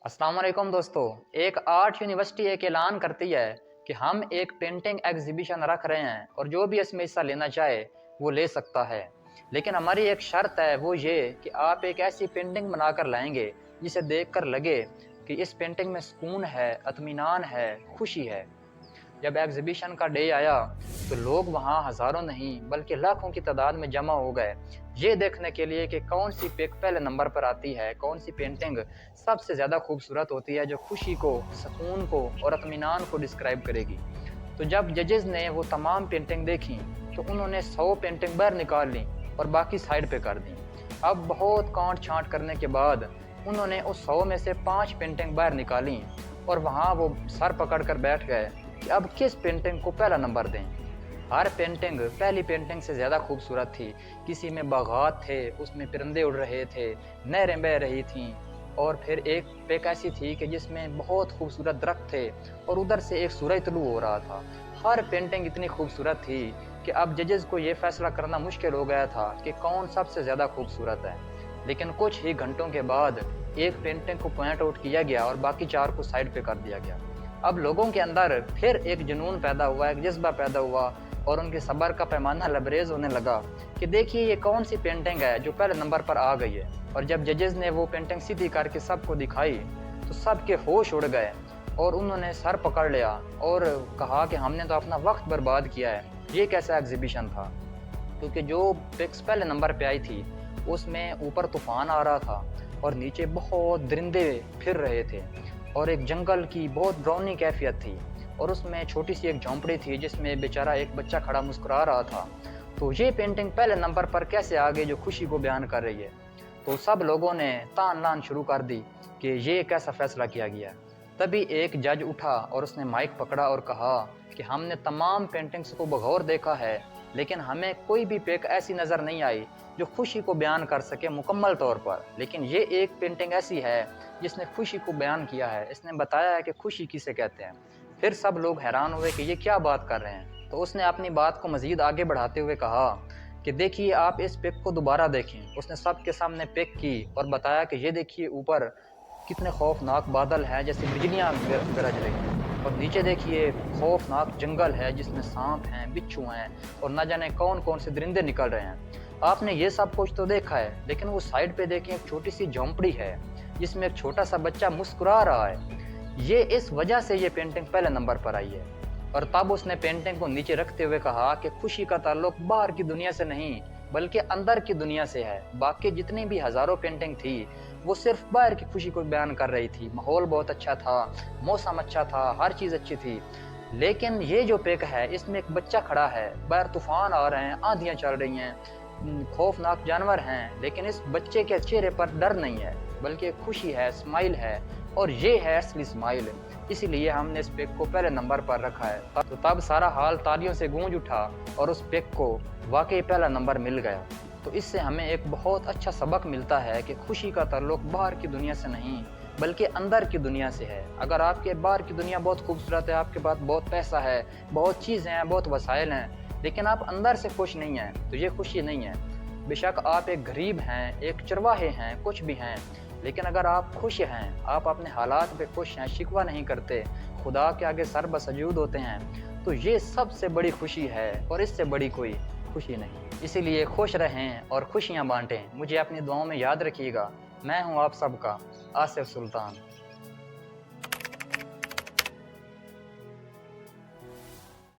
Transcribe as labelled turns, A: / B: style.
A: अस्सलाम वालेकुम दोस्तों। एक आर्ट यूनिवर्सिटी एक ऐलान करती है कि हम एक पेंटिंग एग्जीबिशन रख रहे हैं और जो भी इसमें हिस्सा लेना चाहे वो ले सकता है। लेकिन हमारी एक शर्त है, वो ये कि आप एक ऐसी पेंटिंग बनाकर लाएंगे जिसे देखकर लगे कि इस पेंटिंग में सुकून है, इत्मीनान है, खुशी है। जब एग्जीबिशन का डे आया तो लोग वहाँ हज़ारों नहीं बल्कि लाखों की तादाद में जमा हो गए, ये देखने के लिए कि कौन सी पिक पहले नंबर पर आती है, कौन सी पेंटिंग सबसे ज़्यादा खूबसूरत होती है, जो खुशी को, सुकून को और इत्मीनान को डिस्क्राइब करेगी। तो जब जजेस ने वो तमाम पेंटिंग देखी तो उन्होंने 100 पेंटिंग बाहर निकाल ली और बाकी साइड पे कर दी। अब बहुत कांट छांट करने के बाद उन्होंने उस 100 में से 5 पेंटिंग बाहर निकाली और वहाँ वो सर पकड़ कर बैठ गए कि अब किस पेंटिंग को पहला नंबर दें। हर पेंटिंग पहली पेंटिंग से ज़्यादा खूबसूरत थी। किसी में बागात थे, उसमें परिंदे उड़ रहे थे, नहरें बह रही थीं, और फिर एक पिक ऐसी थी कि जिसमें बहुत खूबसूरत दरख्त थे और उधर से एक सूरज तुलू हो रहा था। हर पेंटिंग इतनी खूबसूरत थी कि अब जजेस को ये फैसला करना मुश्किल हो गया था कि कौन सबसे ज़्यादा खूबसूरत है। लेकिन कुछ ही घंटों के बाद एक पेंटिंग को पॉइंट आउट किया गया और बाकी 4 को साइड पे कर दिया गया। अब लोगों के अंदर फिर एक जुनून पैदा हुआ, एक जज्बा पैदा हुआ और उनके सब्र का पैमाना लबरेज होने लगा कि देखिए ये कौन सी पेंटिंग है जो पहले नंबर पर आ गई है। और जब जजेस ने वो पेंटिंग सीधी करके सबको दिखाई तो सबके होश उड़ गए और उन्होंने सर पकड़ लिया और कहा कि हमने तो अपना वक्त बर्बाद किया है, ये कैसा एग्जीबिशन था। क्योंकि जो पिक्स पहले नंबर पे आई थी उसमें ऊपर तूफान आ रहा था और नीचे बहुत दरिंदे फिर रहे थे और एक जंगल की बहुत डरावनी कैफियत थी और उसमें छोटी सी एक झोंपड़ी थी जिसमें बेचारा एक बच्चा खड़ा मुस्कुरा रहा था। तो ये पेंटिंग पहले नंबर पर कैसे आ गई जो खुशी को बयान कर रही है। तो सब लोगों ने तान लान शुरू कर दी कि ये कैसा फैसला किया गया। तभी एक जज उठा और उसने माइक पकड़ा और कहा कि हमने तमाम पेंटिंग्स को बगौर देखा है, लेकिन हमें कोई भी पिक ऐसी नज़र नहीं आई जो खुशी को बयान कर सके मुकम्मल तौर पर। लेकिन ये एक पेंटिंग ऐसी है जिसने खुशी को बयान किया है, इसने बताया है कि खुशी किसे कहते हैं। फिर सब लोग हैरान हुए कि ये क्या बात कर रहे हैं। तो उसने अपनी बात को मज़ीद आगे बढ़ाते हुए कहा कि देखिए आप इस पिक को दोबारा देखें। उसने सबके सामने पिक की और बताया कि ये देखिए ऊपर कितने खौफनाक बादल हैं, जैसे बिजलियाँ गरज रही हैं, और नीचे देखिए खौफनाक जंगल है जिसमें सांप हैं, बिच्छू हैं और न जाने कौन कौन से दरिंदे निकल रहे हैं। आपने ये सब कुछ तो देखा है, लेकिन वो साइड पे देखें एक छोटी सी झोंपड़ी है जिसमें एक छोटा सा बच्चा मुस्कुरा रहा है। ये इस वजह से ये पेंटिंग पहले नंबर पर आई है। और तब उसने पेंटिंग को नीचे रखते हुए कहा कि खुशी का ताल्लुक बाहर की दुनिया से नहीं बल्कि अंदर की दुनिया से है। बाकी जितनी भी हज़ारों पेंटिंग थी वो सिर्फ बाहर की खुशी को बयान कर रही थी। माहौल बहुत अच्छा था, मौसम अच्छा था, हर चीज़ अच्छी थी। लेकिन ये जो पिक है इसमें एक बच्चा खड़ा है, बाहर तूफान आ रहे हैं, आंधियाँ चल रही हैं, खौफनाक जानवर हैं, लेकिन इस बच्चे के चेहरे पर डर नहीं है बल्कि खुशी है, स्माइल है, और ये है असली स्माइल। इसीलिए हमने इस पिक को पहले नंबर पर रखा है। तो तब सारा हाल तालियों से गूंज उठा और उस पिक को वाकई पहला नंबर मिल गया। तो इससे हमें एक बहुत अच्छा सबक मिलता है कि खुशी का ताल्लुक बाहर की दुनिया से नहीं बल्कि अंदर की दुनिया से है। अगर आपके बाहर की दुनिया बहुत खूबसूरत है, आपके पास बहुत पैसा है, बहुत चीज़ें हैं, बहुत वसाइल हैं, लेकिन आप अंदर से खुश नहीं हैं, तो ये खुशी नहीं है। बेशक आप एक गरीब हैं, एक चरवाहे हैं, कुछ भी हैं, लेकिन अगर आप खुश हैं, आप अपने हालात पे खुश हैं, शिकवा नहीं करते, खुदा के आगे सर बसजूद होते हैं, तो ये सबसे बड़ी खुशी है और इससे बड़ी कोई खुशी नहीं। इसीलिए खुश रहें और खुशियाँ बांटें। मुझे अपनी दुआओं में याद रखिएगा। मैं हूँ आप सबका आसिफ सुल्तान।